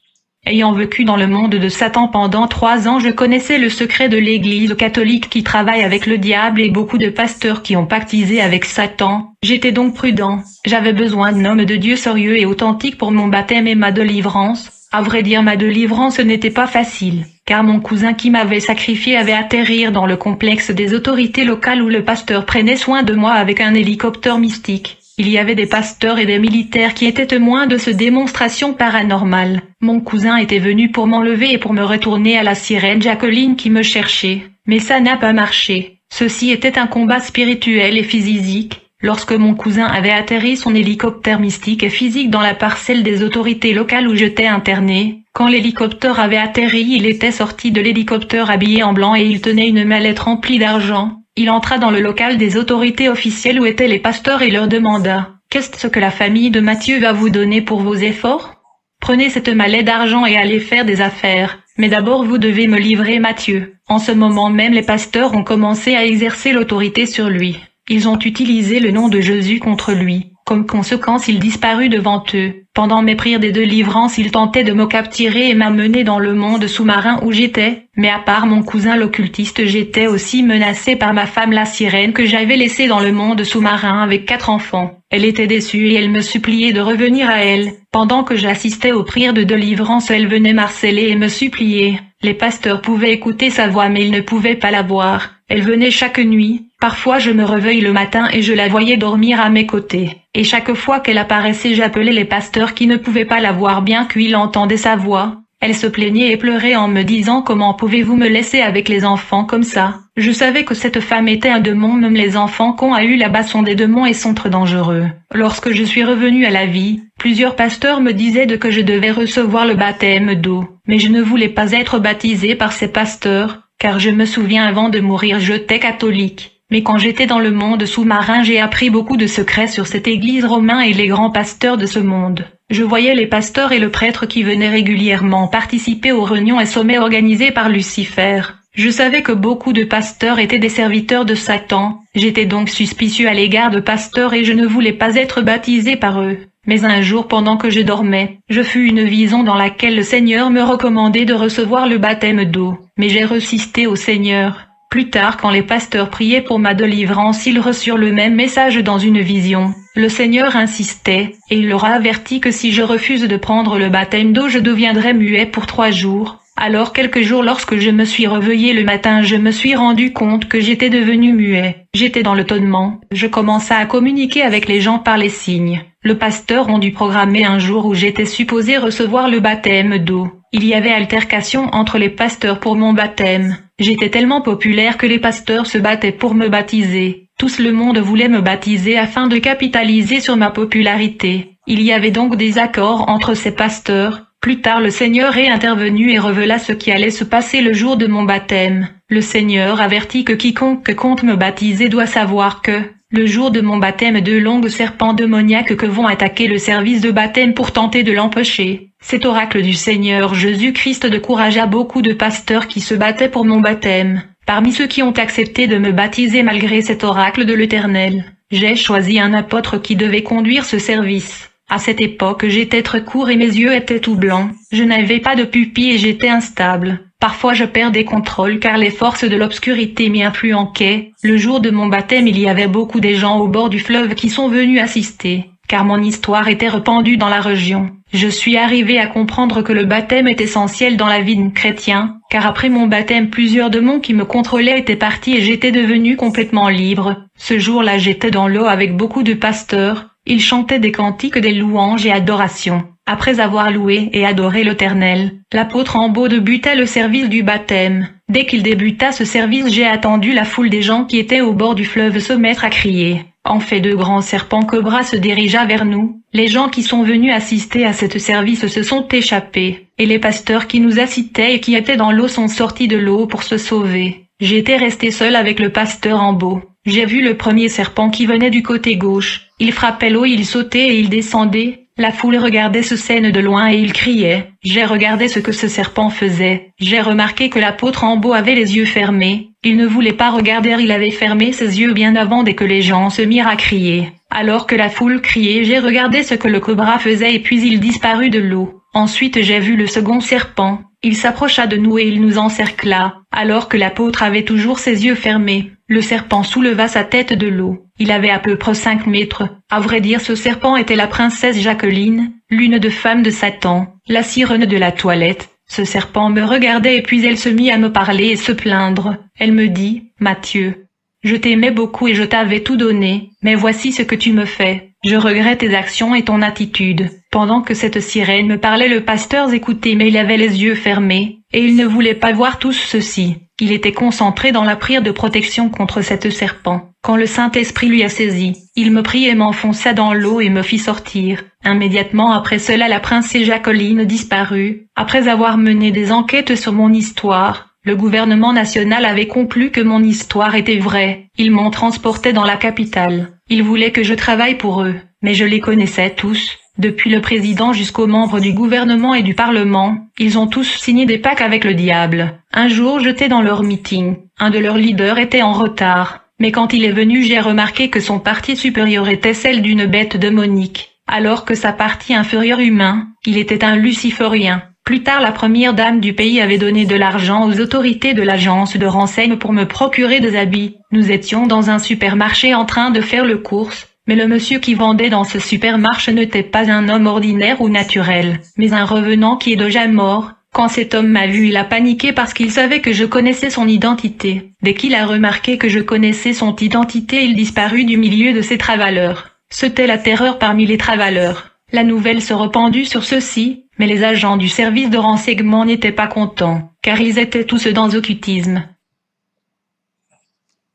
ayant vécu dans le monde de Satan pendant 3 ans, je connaissais le secret de l'Église catholique qui travaille avec le diable et beaucoup de pasteurs qui ont pactisé avec Satan. J'étais donc prudent. J'avais besoin d'un homme de Dieu sérieux et authentique pour mon baptême et ma délivrance. À vrai dire, ma délivrance n'était pas facile, car mon cousin qui m'avait sacrifié avait atterri dans le complexe des autorités locales où le pasteur prenait soin de moi avec un hélicoptère mystique. Il y avait des pasteurs et des militaires qui étaient témoins de ces démonstrations paranormales. Mon cousin était venu pour m'enlever et pour me retourner à la sirène Jacqueline qui me cherchait. Mais ça n'a pas marché. Ceci était un combat spirituel et physique. Lorsque mon cousin avait atterri son hélicoptère mystique et physique dans la parcelle des autorités locales où j'étais interné, quand l'hélicoptère avait atterri, il était sorti de l'hélicoptère habillé en blanc et il tenait une mallette remplie d'argent. Il entra dans le local des autorités officielles où étaient les pasteurs et leur demanda « Qu'est-ce que la famille de Matthieu va vous donner pour vos efforts? Prenez cette mallette d'argent et allez faire des affaires, mais d'abord vous devez me livrer Matthieu. » En ce moment même les pasteurs ont commencé à exercer l'autorité sur lui. Ils ont utilisé le nom de Jésus contre lui. Comme conséquence, il disparut devant eux. Pendant mes prières de délivrance, il tentait de me capturer et m'amener dans le monde sous-marin où j'étais. Mais à part mon cousin l'occultiste, j'étais aussi menacée par ma femme la sirène que j'avais laissée dans le monde sous-marin avec 4 enfants. Elle était déçue et elle me suppliait de revenir à elle. Pendant que j'assistais aux prières de délivrance, elle venait m'harceler et me supplier. Les pasteurs pouvaient écouter sa voix mais ils ne pouvaient pas la voir. Elle venait chaque nuit. Parfois je me réveillais le matin et je la voyais dormir à mes côtés. Et chaque fois qu'elle apparaissait j'appelais les pasteurs qui ne pouvaient pas la voir bien qu'ils entendaient sa voix. Elle se plaignait et pleurait en me disant « Comment pouvez-vous me laisser avec les enfants comme ça ?» Je savais que cette femme était un démon, même les enfants qu'on a eu là-bas sont des démons et sont très dangereux. Lorsque je suis revenue à la vie, plusieurs pasteurs me disaient que je devais recevoir le baptême d'eau. Mais je ne voulais pas être baptisée par ces pasteurs, car je me souviens avant de mourir j'étais catholique. Mais quand j'étais dans le monde sous-marin j'ai appris beaucoup de secrets sur cette église romaine et les grands pasteurs de ce monde. Je voyais les pasteurs et le prêtre qui venaient régulièrement participer aux réunions et sommets organisés par Lucifer. Je savais que beaucoup de pasteurs étaient des serviteurs de Satan. J'étais donc suspicieux à l'égard de pasteurs et je ne voulais pas être baptisé par eux. Mais un jour pendant que je dormais, je fus une vision dans laquelle le Seigneur me recommandait de recevoir le baptême d'eau. Mais j'ai résisté au Seigneur. Plus tard, quand les pasteurs priaient pour ma délivrance, ils reçurent le même message dans une vision. Le Seigneur insistait, et il leur a averti que si je refuse de prendre le baptême d'eau, je deviendrais muet pour 3 jours. Alors quelques jours lorsque je me suis réveillé le matin, je me suis rendu compte que j'étais devenu muet. J'étais dans l'étonnement. Je commençais à communiquer avec les gens par les signes. Le pasteur a dû programmer un jour où j'étais supposé recevoir le baptême d'eau. Il y avait altercation entre les pasteurs pour mon baptême. J'étais tellement populaire que les pasteurs se battaient pour me baptiser. Tout le monde voulait me baptiser afin de capitaliser sur ma popularité. Il y avait donc des accords entre ces pasteurs. Plus tard le Seigneur est intervenu et révéla ce qui allait se passer le jour de mon baptême. Le Seigneur avertit que quiconque compte me baptiser doit savoir que, le jour de mon baptême, 2 longues serpents démoniaques que vont attaquer le service de baptême pour tenter de l'empêcher. Cet oracle du Seigneur Jésus-Christ découragea beaucoup de pasteurs qui se battaient pour mon baptême. Parmi ceux qui ont accepté de me baptiser malgré cet oracle de l'Éternel, j'ai choisi un apôtre qui devait conduire ce service. À cette époque j'étais très court et mes yeux étaient tout blancs. Je n'avais pas de pupille et j'étais instable. Parfois je perdais contrôle car les forces de l'obscurité m'y influençaient. Le jour de mon baptême il y avait beaucoup de gens au bord du fleuve qui sont venus assister, car mon histoire était répandue dans la région. Je suis arrivé à comprendre que le baptême est essentiel dans la vie d'un chrétien, car après mon baptême plusieurs démons qui me contrôlaient étaient partis et j'étais devenu complètement libre. Ce jour-là j'étais dans l'eau avec beaucoup de pasteurs. Ils chantaient des cantiques, des louanges et adorations. Après avoir loué et adoré l'Éternel, l'apôtre Ambo débuta le service du baptême. Dès qu'il débuta ce service, j'ai attendu la foule des gens qui étaient au bord du fleuve se mettre à crier. En fait, 2 grands serpents cobras se dirigea vers nous. Les gens qui sont venus assister à ce service se sont échappés, et les pasteurs qui nous assistaient et qui étaient dans l'eau sont sortis de l'eau pour se sauver. J'étais resté seul avec le pasteur Ambo. J'ai vu le premier serpent qui venait du côté gauche. Il frappait l'eau, il sautait et il descendait. La foule regardait ce scène de loin et il criait. J'ai regardé ce que ce serpent faisait. J'ai remarqué que l'apôtre en beau avait les yeux fermés. Il ne voulait pas regarder, il avait fermé ses yeux bien avant dès que les gens se mirent à crier. Alors que la foule criait, j'ai regardé ce que le cobra faisait et puis il disparut de l'eau. Ensuite j'ai vu le second serpent. Il s'approcha de nous et il nous encercla, alors que l'apôtre avait toujours ses yeux fermés. Le serpent souleva sa tête de l'eau. Il avait à peu près 5 mètres. À vrai dire, ce serpent était la princesse Jacqueline, l'une des femmes de Satan, la sirène de la toilette. Ce serpent me regardait et puis elle se mit à me parler et se plaindre. Elle me dit, Matthieu, je t'aimais beaucoup et je t'avais tout donné, mais voici ce que tu me fais. Je regrette tes actions et ton attitude. Pendant que cette sirène me parlait, le pasteur écoutait mais il avait les yeux fermés, et il ne voulait pas voir tout ceci. Il était concentré dans la prière de protection contre cet serpent. Quand le Saint-Esprit lui a saisi, il me prit et m'enfonça dans l'eau et me fit sortir. Immédiatement après cela, la princesse Jacqueline disparut. Après avoir mené des enquêtes sur mon histoire, le gouvernement national avait conclu que mon histoire était vraie. Ils m'ont transporté dans la capitale. Ils voulaient que je travaille pour eux, mais je les connaissais tous. Depuis le président jusqu'aux membres du gouvernement et du parlement, ils ont tous signé des pactes avec le diable. Un jour, j'étais dans leur meeting. Un de leurs leaders était en retard. Mais quand il est venu, j'ai remarqué que son partie supérieure était celle d'une bête démonique, alors que sa partie inférieure humain, il était un luciférien. Plus tard, la première dame du pays avait donné de l'argent aux autorités de l'agence de renseignement pour me procurer des habits. Nous étions dans un supermarché en train de faire le course, mais le monsieur qui vendait dans ce supermarché n'était pas un homme ordinaire ou naturel, mais un revenant qui est déjà mort. Quand cet homme m'a vu, il a paniqué parce qu'il savait que je connaissais son identité. Dès qu'il a remarqué que je connaissais son identité, il disparut du milieu de ses travailleurs. C'était la terreur parmi les travailleurs. La nouvelle se répandit sur ceux-ci, mais les agents du service de renseignement n'étaient pas contents, car ils étaient tous dans occultisme.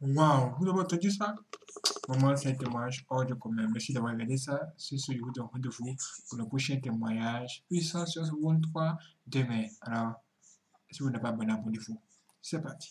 Waouh, vous avez entendu ça? Vraiment, c'est un témoignage hors de commun. Merci d'avoir regardé ça. C'est ce que je vous donne rendez-vous pour le prochain témoignage puissant sur 23 demain. Alors, si vous n'êtes pas abonné, abonnez-vous. C'est parti.